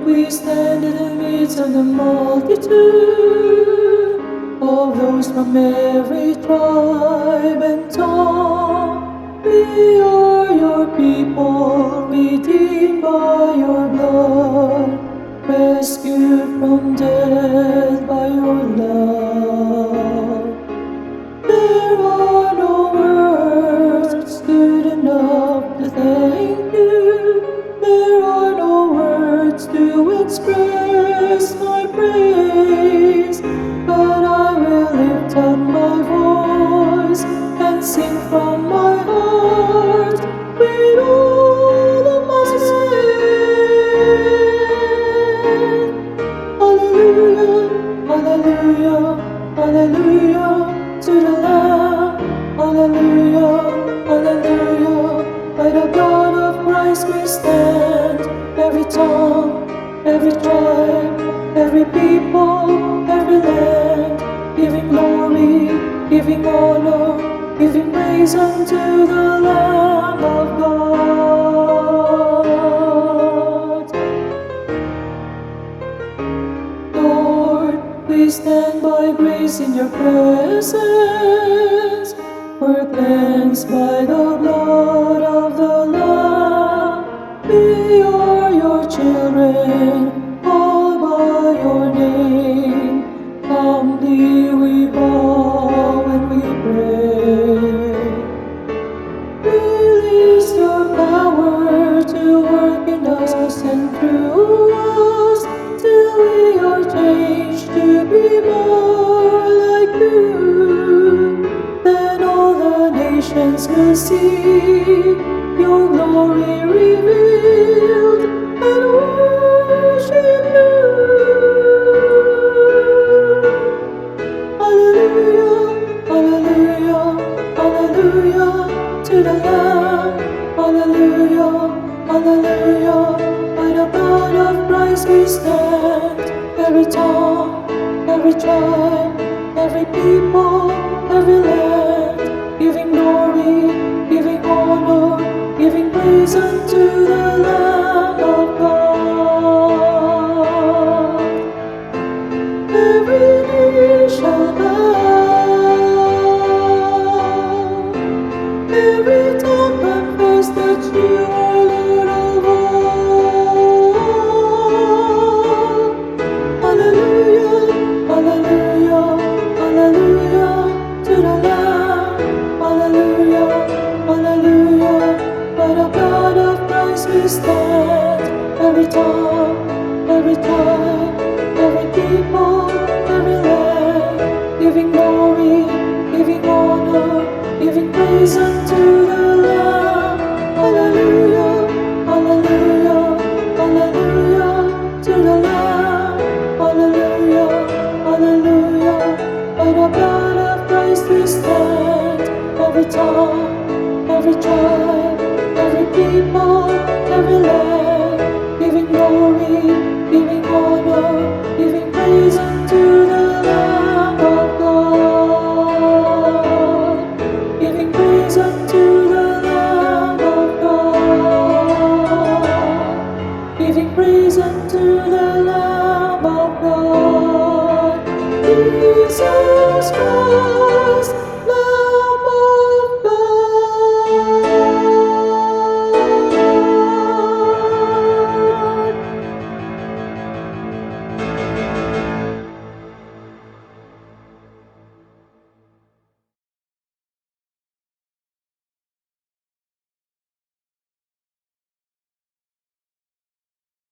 we stand in the midst of the multitude of those from every tribe and tongue. We are your people, redeemed by your blood, rescued from death by your love. There are no words good enough to thank you. There are no words to express my praise, but I will lift up my voice and sing from my heart with all of my strength. Hallelujah, hallelujah, hallelujah to the Lamb. Hallelujah, hallelujah. By the blood of Christ we stand. Every tongue, every tribe, every people, every land, giving glory, giving honor, giving praise unto the Lamb of God. Lord, we stand by grace in your presence. We're cleansed by the blood of the Lamb. We are your children, called by your name. Humbly we bow and we pray. Release your power to work in us and through us, till we are changed to be more like you. Then all the nations will see your glory revealed and worship you. Hallelujah, hallelujah, hallelujah to the Lamb. Hallelujah, hallelujah. By the blood of Christ we stand. Every tongue, every tribe, every people, every land, giving glory, giving honor, giving praise unto the Lamb of God. Every knee shall bow, every tongue confess that you are Lord of all. Hallelujah, hallelujah, hallelujah to the Lamb. Hallelujah, hallelujah. By the blood of Christ we stand. Every tongue, every tribe, every people, every land, giving glory, giving honor, giving praise unto the Lamb. Hallelujah, hallelujah, hallelujah to the Lamb. Hallelujah, hallelujah. By the blood of Christ we stand. Every tongue, every tribe, every people, every land, giving glory, giving honor, giving praise unto the Lamb of God. Giving praise unto the Lamb of God. Giving praise unto the Lamb of God. Jesus Christ.